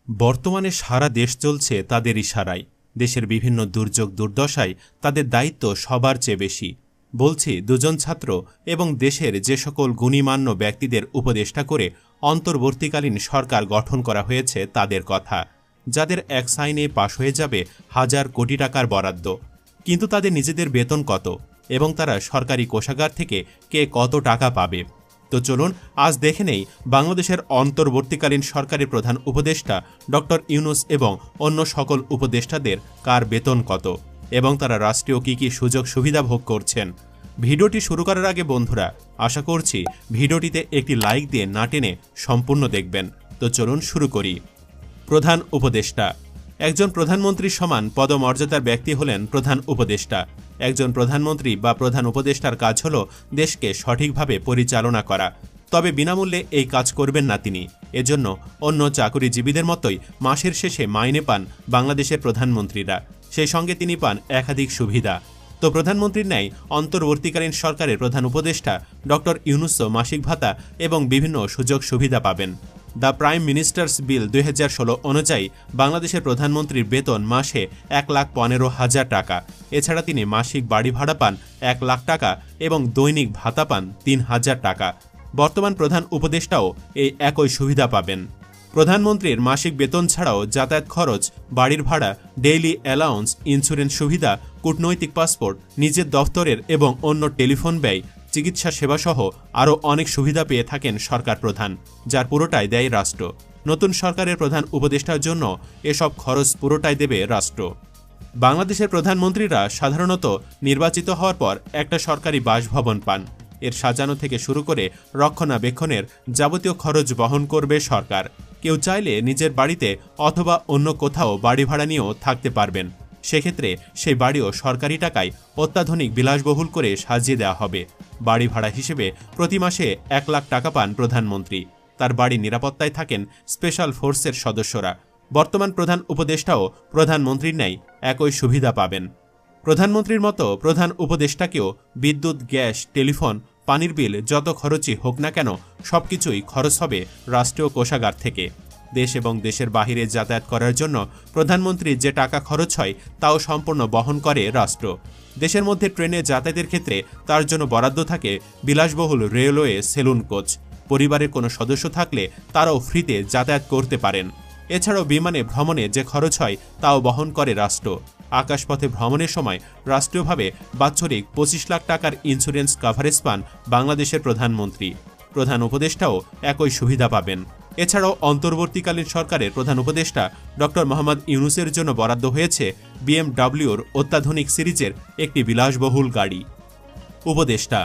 বর্তমানে সারা দেশ চলছে তাদের ইশারায়। দেশের বিভিন্ন দুর্যোগ দুর্দশায় তাদের দায়িত্ব সবার চেয়ে বেশি। বলছি দুজন ছাত্র এবং দেশের যে সকল গুণীমান্য ব্যক্তিদের উপদেষ্টা করে অন্তর্বর্তীকালীন সরকার গঠন করা হয়েছে তাদের কথা, যাদের এক সাইনে পাশ হয়ে যাবে হাজার কোটি টাকার বরাদ্দ। কিন্তু তাদের নিজেদের বেতন কত এবং তারা সরকারি কোষাগার থেকে কে কত টাকা পাবে? তো চলুন আজ দেখে নেই বাংলাদেশের অন্তর্বর্তীকালীন সরকারের প্রধান উপদেষ্টা ডক্টর ইউনূস এবং অন্য সকল উপদেষ্টাদের কার বেতন কত এবং তারা রাষ্ট্রীয় কী সুযোগ সুবিধা ভোগ করছেন। ভিডিওটি শুরু করার আগে বন্ধুরা, আশা করছি ভিডিওটিতে একটি লাইক দিয়ে না টেনে সম্পূর্ণ দেখবেন। তো চলুন শুরু করি। প্রধান উপদেষ্টা। একজন প্রধানমন্ত্রীর সমান পদমর্যাদার ব্যক্তি হলেন প্রধান উপদেষ্টা। একজন প্রধানমন্ত্রী বা প্রধান উপদেষ্টার কাজ হল দেশকে সঠিকভাবে পরিচালনা করা, তবে বিনামূল্যে এই কাজ করবেন না তিনি। এজন্য অন্য চাকুরিজীবীদের মতোই মাসের শেষে মাইনে পান বাংলাদেশের প্রধানমন্ত্রীরা, সেই সঙ্গে তিনি পান একাধিক সুবিধা। তো প্রধানমন্ত্রীর ন্যায় অন্তর্বর্তীকালীন সরকারের প্রধান উপদেষ্টা ডক্টর ইউনূসও মাসিক ভাতা এবং বিভিন্ন সুযোগ সুবিধা পাবেন। দ্য প্রাইম মিনিস্টার্স বিল 2016 অনুযায়ী বাংলাদেশের প্রধানমন্ত্রীর বেতন মাসে 1,15,000 টাকা। এছাড়া তিনি মাসিক বাড়ি ভাড়া পান 1 লাখ টাকা এবং দৈনিক ভাতা পান 3,000 টাকা। বর্তমান প্রধান উপদেষ্টাও এই একই সুবিধা পাবেন। প্রধানমন্ত্রীর মাসিক বেতন ছাড়াও যাতায়াত খরচ, বাড়ির ভাড়া, ডেইলি অ্যালাউন্স, ইন্স্যুরেন্স সুবিধা, কূটনৈতিক পাসপোর্ট, নিজের দফতরের এবং অন্য টেলিফোন ব্যয়, চিকিৎসা সেবাসহ আরও অনেক সুবিধা পেয়ে থাকেন সরকার প্রধান, যার পুরোটাই দেয় রাষ্ট্র। নতুন সরকারের প্রধান উপদেষ্টার জন্য এসব খরচ পুরোটাই দেবে রাষ্ট্র। বাংলাদেশের প্রধানমন্ত্রীরা সাধারণত নির্বাচিত হওয়ার পর একটা সরকারি বাসভবন পান। এর সাজানো থেকে শুরু করে রক্ষণাবেক্ষণের যাবতীয় খরচ বহন করবে সরকার। কেউ চাইলে নিজের বাড়িতে অথবা অন্য কোথাও বাড়ি ভাড়া নিয়েও থাকতে পারবেন। সেক্ষেত্রে সেই বাড়িও সরকারি টাকায় অত্যাধুনিক বিলাসবহুল করে সাজিয়ে দেওয়া হবে। বাড়ি ভাড়া হিসেবে প্রতি মাসে 1 লাখ টাকা পান প্রধানমন্ত্রী। তার বাড়ির নিরাপত্তায় থাকেন স্পেশাল ফোর্সের সদস্যরা। বর্তমান প্রধান উপদেষ্টাও প্রধানমন্ত্রীর ন্যায় একই সুবিধা পাবেন। প্রধানমন্ত্রীর মতো প্রধান উপদেষ্টাকেও বিদ্যুৎ, গ্যাস, টেলিফোন, পানির বিল যত খরচই হোক না কেন সবকিছুই খরচ হবে রাষ্ট্রীয় কোষাগার থেকে। দেশ এবং দেশের বাহিরে যাতায়াত করার জন্য প্রধানমন্ত্রীর যে টাকা খরচ হয় তাও সম্পূর্ণ বহন করে রাষ্ট্র। দেশের মধ্যে ট্রেনে যাতায়াতের ক্ষেত্রে তার জন্য বরাদ্দ থাকে বিলাসবহুল রেলওয়ে সেলুন কোচ। পরিবারের কোনো সদস্য থাকলে তারাও ফ্রিতে যাতায়াত করতে পারেন। এছাড়াও বিমানে ভ্রমণে যে খরচ হয় তাও বহন করে রাষ্ট্র। আকাশপথে ভ্রমণের সময় রাষ্ট্রীয়ভাবে বাৎসরিক 25 লাখ টাকার ইন্স্যুরেন্স কাভারেজ পান বাংলাদেশের প্রধানমন্ত্রী। প্রধান উপদেষ্টাও একই সুবিধা পাবেন। এছাড়াও অন্তর্বর্তীকালীন সরকারের প্রধান উপদেষ্টা ডক্টর মোহাম্মদ ইউনূসের জন্য বরাদ্দ হয়েছে বিএমডব্লিউর অত্যাধুনিক সিরিজের একটি বিলাসবহুল গাড়ি। উপদেষ্টা।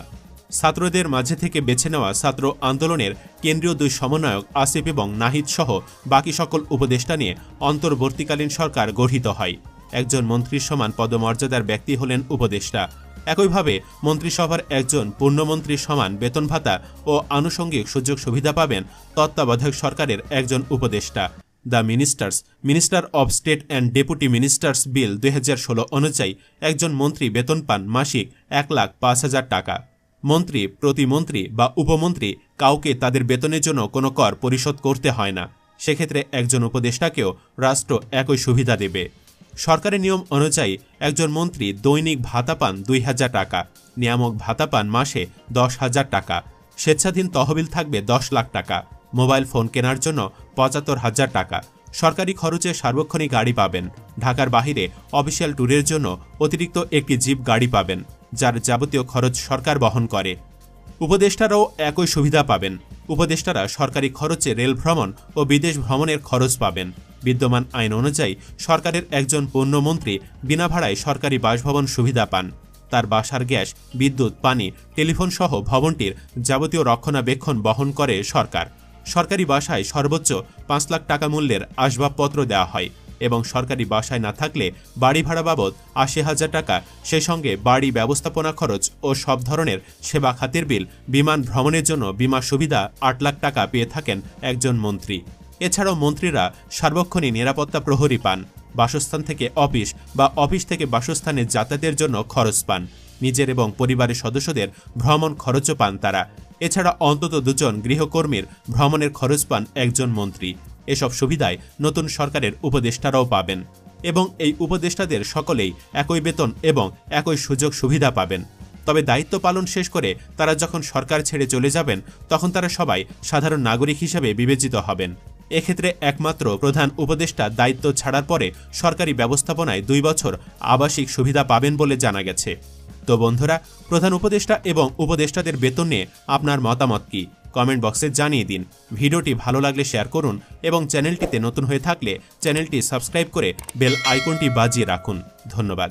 ছাত্রদের মাঝে থেকে বেছে নেওয়া ছাত্র আন্দোলনের কেন্দ্রীয় 2 সমন্বয়ক আসিফ এবং নাহিদ সহ বাকি সকল উপদেষ্টা নিয়ে অন্তর্বর্তীকালীন সরকার গঠিত হয়। একজন মন্ত্রীর সমান পদমর্যাদার ব্যক্তি হলেন উপদেষ্টা। একইভাবে মন্ত্রিসভার একজন পূর্ণমন্ত্রীর সমান বেতন ভাতা ও আনুষঙ্গিক সুযোগ সুবিধা পাবেন তত্ত্বাবধায়ক সরকারের একজন উপদেষ্টা। The minister of state and deputy ministers bill 2016 অনুযায়ী একজন মন্ত্রী বেতন পান মাসিক 1,05,000 টাকা। মন্ত্রী, প্রতিমন্ত্রী বা উপমন্ত্রী কাউকে তাদের বেতনের জন্য কোনো কর পরিশোধ করতে হয় না। সেক্ষেত্রে একজন উপদেষ্টাকেও রাষ্ট্র একই সুবিধা দেবে। সরকারের নিয়ম অনুযায়ী একজন মন্ত্রী দৈনিক ভাতা পান 2,000 টাকা, নিয়ামক ভাতা পান মাসে 10,000 টাকা, স্বেচ্ছাধীন তহবিল থাকবে 10 লাখ টাকা, মোবাইল ফোন কেনার জন্য 75,000 টাকা, সরকারি খরচে সার্বক্ষণিক গাড়ি পাবেন, ঢাকার বাহিরে অফিসিয়াল ট্যুরের জন্য অতিরিক্ত একটি জিপ গাড়ি পাবেন, যার যাবতীয় খরচ সরকার বহন করে। উপদেষ্টারাও একই সুবিধা পাবেন। উপদেষ্টারা সরকারি খরচে রেল ভ্রমণ ও বিদেশ ভ্রমণের খরচ পাবেন। বিদ্যমান আইন অনুযায়ী সরকারের একজন পূর্ণমন্ত্রী বিনা ভাড়ায় সরকারি বাসভবন সুবিধা পান। তার বাসার গ্যাস, বিদ্যুৎ, পানি, টেলিফোন সহ ভবনটির যাবতীয় রক্ষণাবেক্ষণ বহন করে সরকার। সরকারি বাসায় সর্বোচ্চ 5 লাখ টাকা মূল্যের আসবাবপত্র দেওয়া হয় এবং সরকারি বাসায় না থাকলে বাড়ি ভাড়া বাবদ 80,000 টাকা, সেই সঙ্গে বাড়ি ব্যবস্থাপনা খরচ ও সব ধরনের সেবা খাতের বিল, বিমান ভ্রমণের জন্য বিমা সুবিধা 8 লাখ টাকা পেয়ে থাকেন একজন মন্ত্রী। এছাড়াও মন্ত্রীরা সার্বক্ষণিক নিরাপত্তা প্রহরী পান। বাসস্থান থেকে অফিস বা অফিস থেকে বাসস্থানে যাতায়াতের জন্য খরচ পান। নিজের এবং পরিবারের সদস্যদের ভ্রমণ খরচও পান তারা। এছাড়া অন্তত 2 জন গৃহকর্মীর ভ্রমণের খরচ পান একজন মন্ত্রী। এসব সুবিধায় নতুন সরকারের উপদেষ্টারাও পাবেন এবং এই উপদেষ্টাদের সকলেই একই বেতন এবং একই সুযোগ সুবিধা পাবেন। তবে দায়িত্ব পালন শেষ করে তারা যখন সরকার ছেড়ে চলে যাবেন তখন তারা সবাই সাধারণ নাগরিক হিসেবে বিবেচিত হবেন। এক্ষেত্রে একমাত্র প্রধান উপদেষ্টা দায়িত্ব ছাড়ার পরে সরকারি ব্যবস্থাপনায় 2 বছর আবাসিক সুবিধা পাবেন বলে জানা গেছে। তো বন্ধুরা, প্রধান উপদেষ্টা এবং উপদেষ্টাদের বেতন নিয়ে আপনার মতামত কি? কমেন্ট বক্সে জানিয়ে দিন। ভিডিওটি ভালো লাগলে শেয়ার করুন এবং চ্যানেলটিতে নতুন হয়ে থাকলে চ্যানেলটি সাবস্ক্রাইব করে বেল আইকনটি বাজিয়ে রাখুন। ধন্যবাদ।